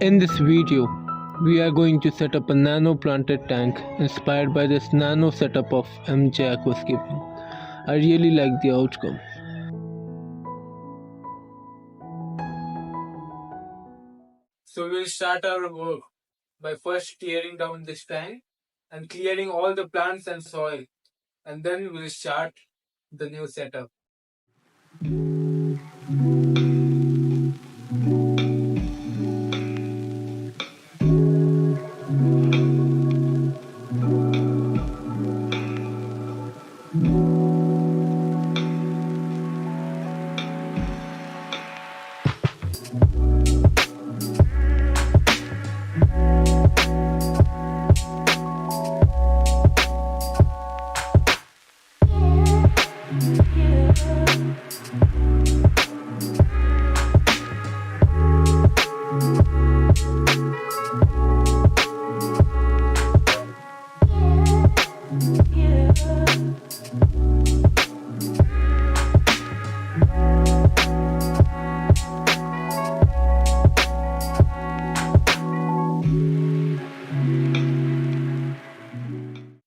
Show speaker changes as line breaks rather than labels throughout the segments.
In this video, we are going to set up a nano planted tank inspired by this nano setup of MJ Aquascaping. I really like the outcome.
So we'll start our work by first tearing down this tank and clearing all the plants and soil, and then we'll start the new setup.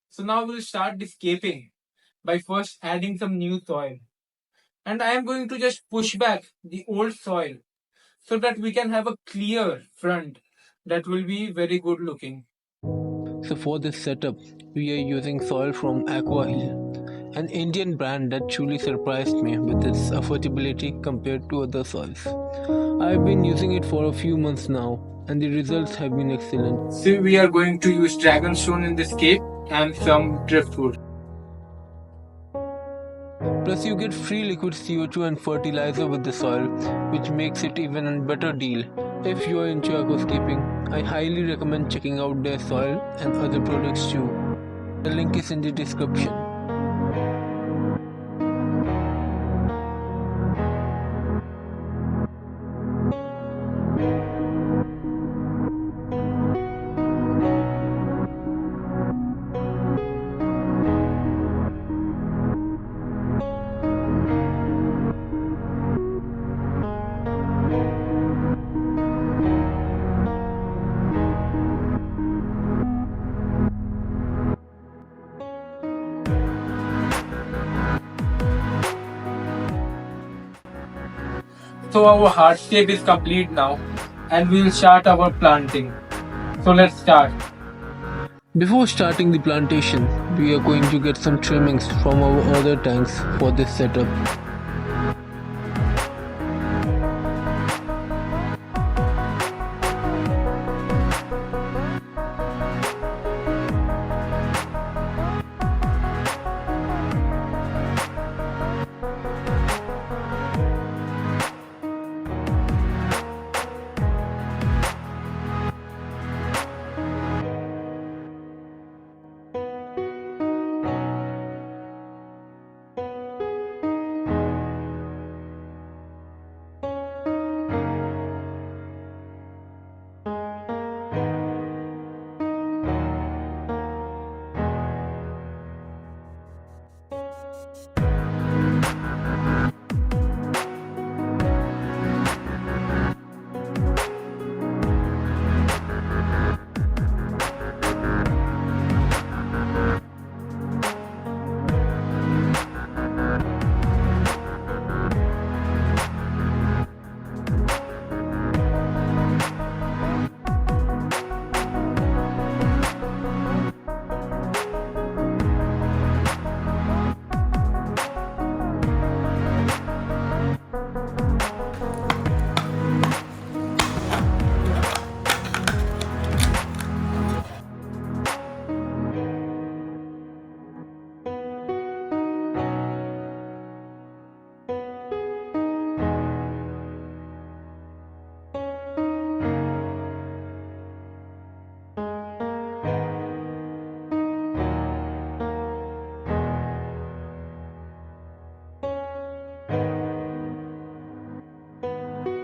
So now we'll start the scaping by first adding some new soil. And I am going to just push back the old soil so that we can have a clear front that will be very good looking.
So for this setup, we are using soil from Aqua an Indian brand that truly surprised me with its affordability compared to other soils. I've been using it for a few months now, and the results have been excellent.
So we are going to use dragonstone in this scape and some driftwood.
Plus you get free liquid CO2 and fertilizer with the soil, which makes it even a better deal. If you are into aquascaping, I highly recommend checking out their soil and other products too. The link is in the description.
So our hardscape is complete now and we will start our planting. So let's start.
Before starting the plantation, we are going to get some trimmings from our other tanks for this setup.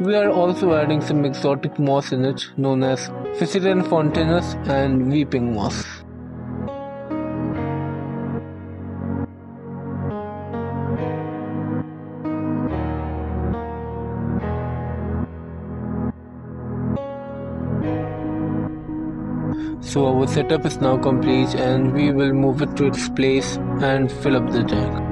We are also adding some exotic moss in it known as Physician fontanus and weeping moss. So our setup is now complete and we will move it to its place and fill up the tank.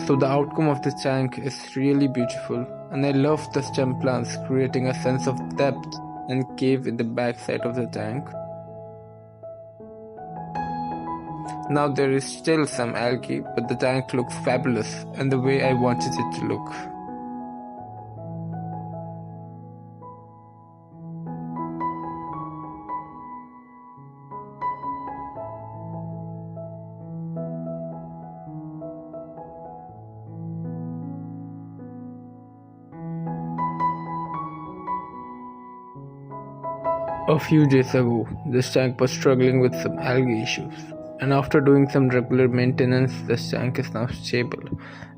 So the outcome of this tank is really beautiful, and I love the stem plants creating a sense of depth and cave in the back side of the tank. Now there is still some algae, but the tank looks fabulous and the way I wanted it to look. A few days ago, this tank was struggling with some algae issues, and after doing some regular maintenance, this tank is now stable,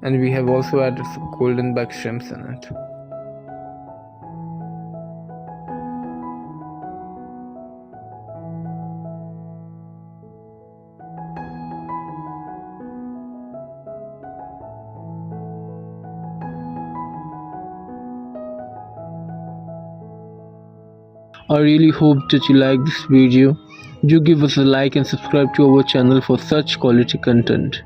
and we have also added some golden back shrimps in it. I really hope that you like this video. Do give us a like and subscribe to our channel for such quality content.